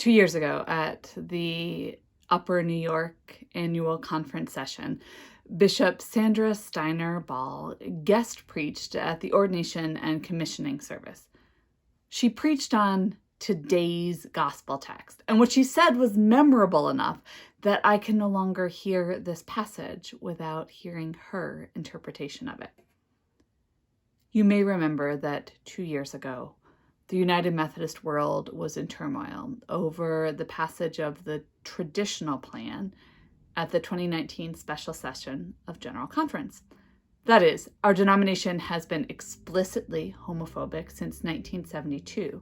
2 years ago at the Upper New York annual conference session, Bishop Sandra Steiner Ball guest preached at the ordination and commissioning service. She preached on today's gospel text, and what she said was memorable enough that I can no longer hear this passage without hearing her interpretation of it. You may remember that 2 years ago, the United Methodist world was in turmoil over the passage of the traditional plan at the 2019 special session of General Conference. That is, our denomination has been explicitly homophobic since 1972.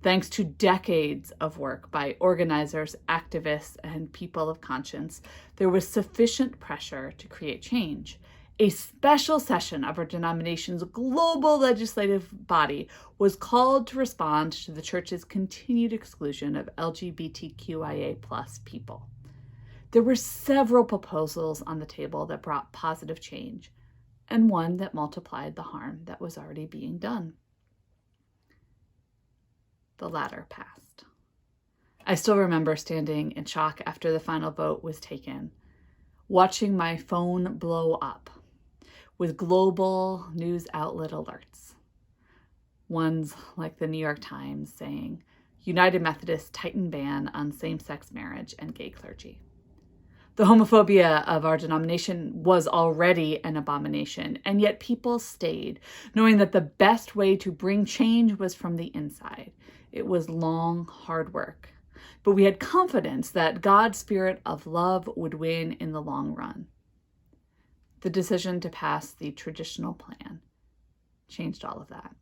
Thanks to decades of work by organizers, activists, and people of conscience, there was sufficient pressure to create change. A special session of our denomination's global legislative body was called to respond to the church's continued exclusion of LGBTQIA+ people. There were several proposals on the table that brought positive change, and one that multiplied the harm that was already being done. The latter passed. I still remember standing in shock after the final vote was taken, watching my phone blow up with global news outlet alerts. Ones like the New York Times saying, United Methodist tighten ban on same-sex marriage and gay clergy. The homophobia of our denomination was already an abomination, and yet people stayed, knowing that the best way to bring change was from the inside. It was long, hard work, but we had confidence that God's spirit of love would win in the long run. The decision to pass the traditional plan changed all of that.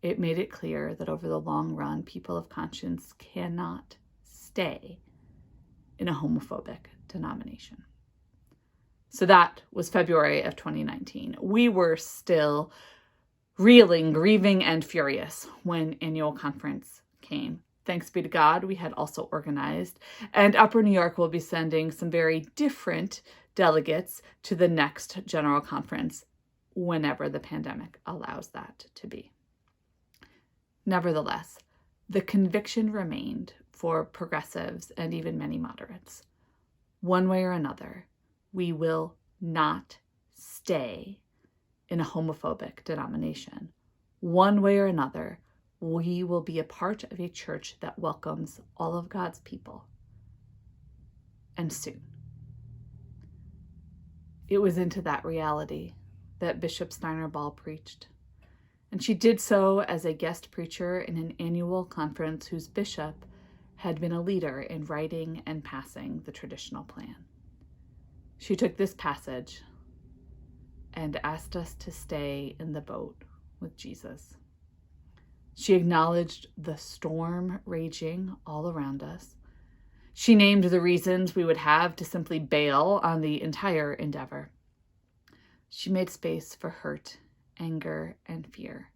It made it clear that over the long run, people of conscience cannot stay in a homophobic denomination. So that was February of 2019. We were still reeling, grieving, and furious when annual conference came. Thanks be to God, we had also organized, and Upper New York will be sending some very different delegates to the next general conference whenever the pandemic allows that to be. Nevertheless, the conviction remained for progressives and even many moderates. One way or another, we will not stay in a homophobic denomination. One way or another, we will be a part of a church that welcomes all of God's people. And soon. It was into that reality that Bishop Steiner Ball preached. And she did so as a guest preacher in an annual conference whose bishop had been a leader in writing and passing the traditional plan. She took this passage and asked us to stay in the boat with Jesus. She acknowledged the storm raging all around us. She named the reasons we would have to simply bail on the entire endeavor. She made space for hurt, anger, and fear.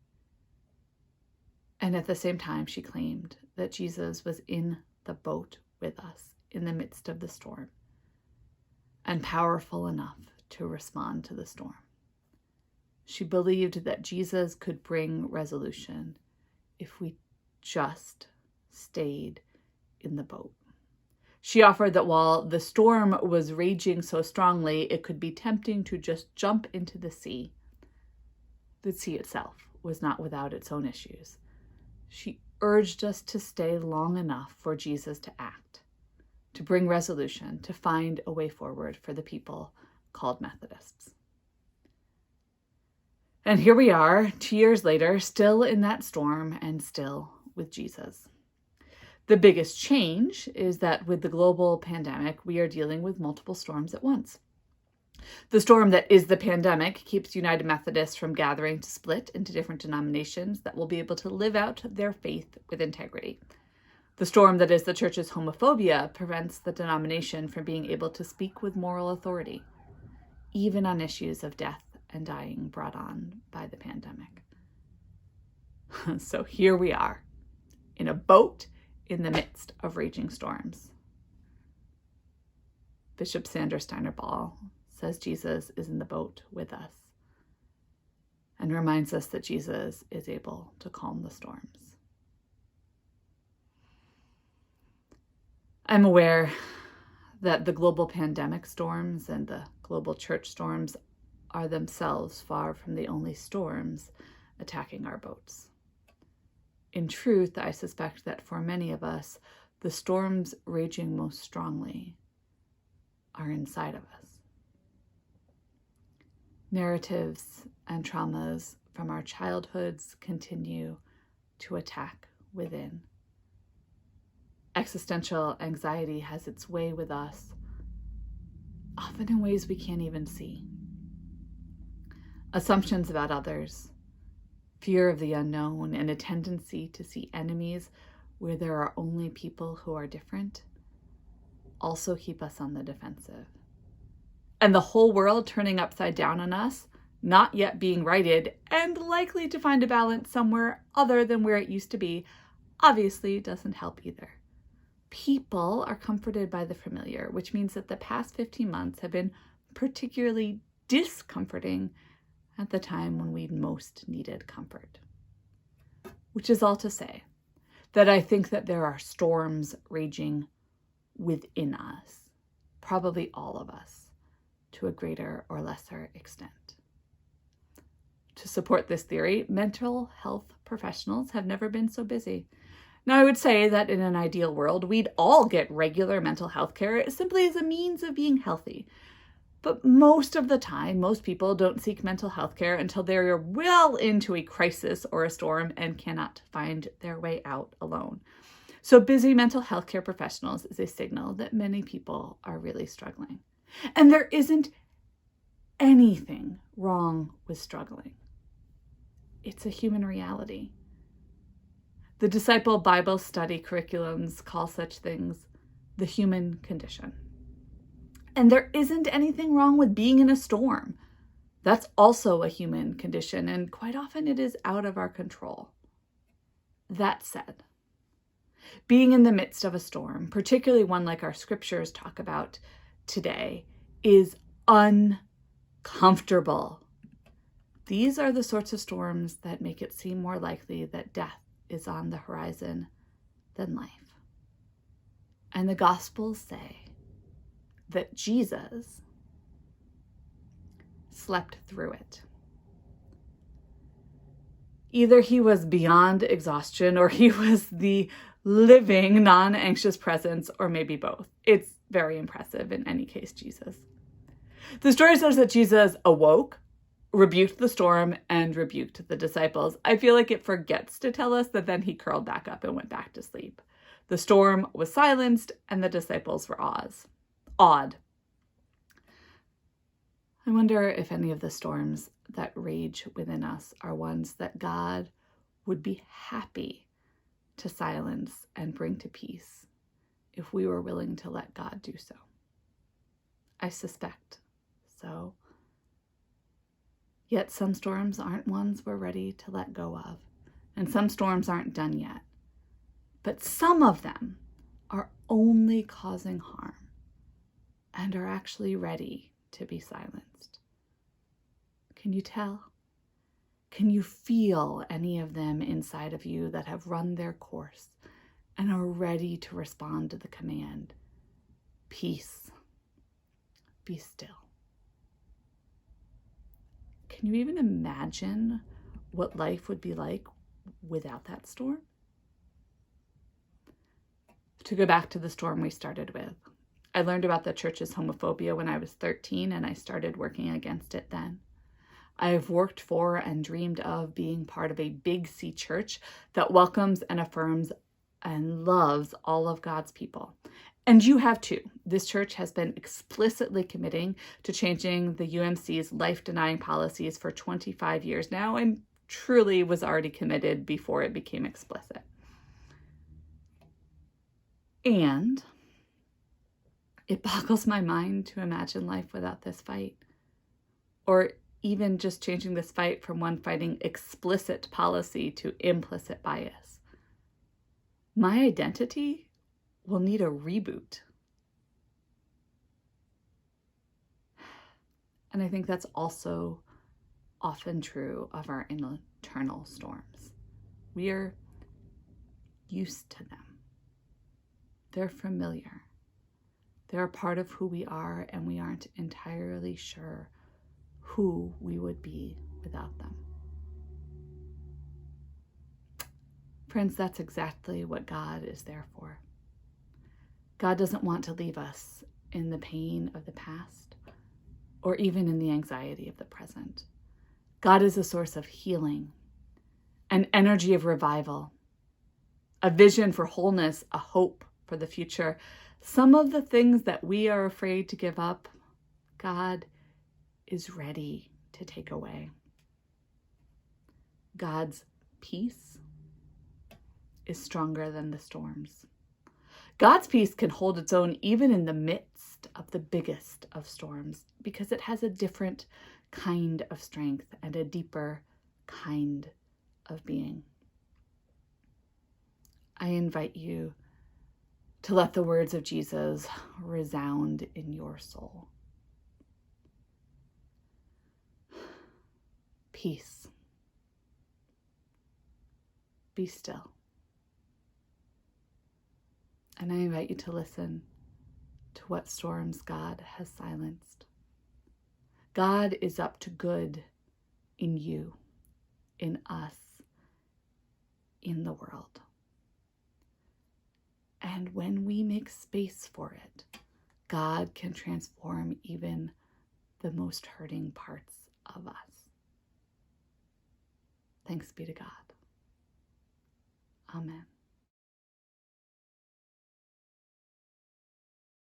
And at the same time, she claimed that Jesus was in the boat with us in the midst of the storm and powerful enough to respond to the storm. She believed that Jesus could bring resolution if we just stayed in the boat. She offered that while the storm was raging so strongly, it could be tempting to just jump into the sea. The sea itself was not without its own issues. She urged us to stay long enough for Jesus to act, to bring resolution, to find a way forward for the people called Methodists. And here we are, 2 years later, still in that storm and still with Jesus. The biggest change is that with the global pandemic, we are dealing with multiple storms at once. The storm that is the pandemic keeps United Methodists from gathering to split into different denominations that will be able to live out their faith with integrity. The storm that is the church's homophobia prevents the denomination from being able to speak with moral authority, even on issues of death and dying brought on by the pandemic. So here we are, in a boat in the midst of raging storms. Bishop Sandra Steiner Ball says Jesus is in the boat with us and reminds us that Jesus is able to calm the storms. I'm aware that the global pandemic storms and the global church storms are themselves far from the only storms attacking our boats. In truth, I suspect that for many of us, the storms raging most strongly are inside of us. Narratives and traumas from our childhoods continue to attack within. Existential anxiety has its way with us, often in ways we can't even see. Assumptions about others, fear of the unknown, and a tendency to see enemies where there are only people who are different also keep us on the defensive. And the whole world turning upside down on us, not yet being righted, and likely to find a balance somewhere other than where it used to be, obviously doesn't help either. People are comforted by the familiar, which means that the past 15 months have been particularly discomforting at the time when we most needed comfort. Which is all to say that I think that there are storms raging within us, probably all of us, to a greater or lesser extent. To support this theory, mental health professionals have never been so busy. Now, I would say that in an ideal world, we'd all get regular mental health care simply as a means of being healthy. But most of the time, most people don't seek mental health care until they're well into a crisis or a storm and cannot find their way out alone. So busy mental health care professionals is a signal that many people are really struggling. And there isn't anything wrong with struggling. It's a human reality. The Disciple Bible study curriculums call such things the human condition. And there isn't anything wrong with being in a storm. That's also a human condition, and quite often it is out of our control. That said, being in the midst of a storm, particularly one like our scriptures talk about today, is uncomfortable. These are the sorts of storms that make it seem more likely that death is on the horizon than life. And the Gospels say that Jesus slept through it. Either he was beyond exhaustion or he was the living, non-anxious presence, or maybe both. It's very impressive in any case, Jesus. The story says that Jesus awoke, rebuked the storm, and rebuked the disciples. I feel like it forgets to tell us that then he curled back up and went back to sleep. The storm was silenced and the disciples were awed. I wonder if any of the storms that rage within us are ones that God would be happy to silence and bring to peace if we were willing to let God do so. I suspect so. Yet some storms aren't ones we're ready to let go of, and some storms aren't done yet. But some of them are only causing harm and are actually ready to be silenced. Can you tell? Can you feel any of them inside of you that have run their course and are ready to respond to the command, peace, be still? Can you even imagine what life would be like without that storm? To go back to the storm we started with, I learned about the church's homophobia when I was 13, and I started working against it then. I have worked for and dreamed of being part of a big C church that welcomes and affirms and loves all of God's people. And you have too. This church has been explicitly committing to changing the UMC's life-denying policies for 25 years now, and truly was already committed before it became explicit. And it boggles my mind to imagine life without this fight, or even just changing this fight from one fighting explicit policy to implicit bias. My identity will need a reboot. And I think that's also often true of our internal storms. We are used to them. They're familiar. They're a part of who we are, and we aren't entirely sure who we would be without them. Friends, that's exactly what God is there for. God doesn't want to leave us in the pain of the past or even in the anxiety of the present. God is a source of healing, an energy of revival, a vision for wholeness, a hope for the future. Some of the things that we are afraid to give up, God is ready to take away. God's peace is stronger than the storms. God's peace can hold its own even in the midst of the biggest of storms because it has a different kind of strength and a deeper kind of being. I invite you to let the words of Jesus resound in your soul. Peace. Be still. And I invite you to listen to what storms God has silenced. God is up to good in you, in us, in the world. And when we make space for it, God can transform even the most hurting parts of us. Thanks be to God. Amen.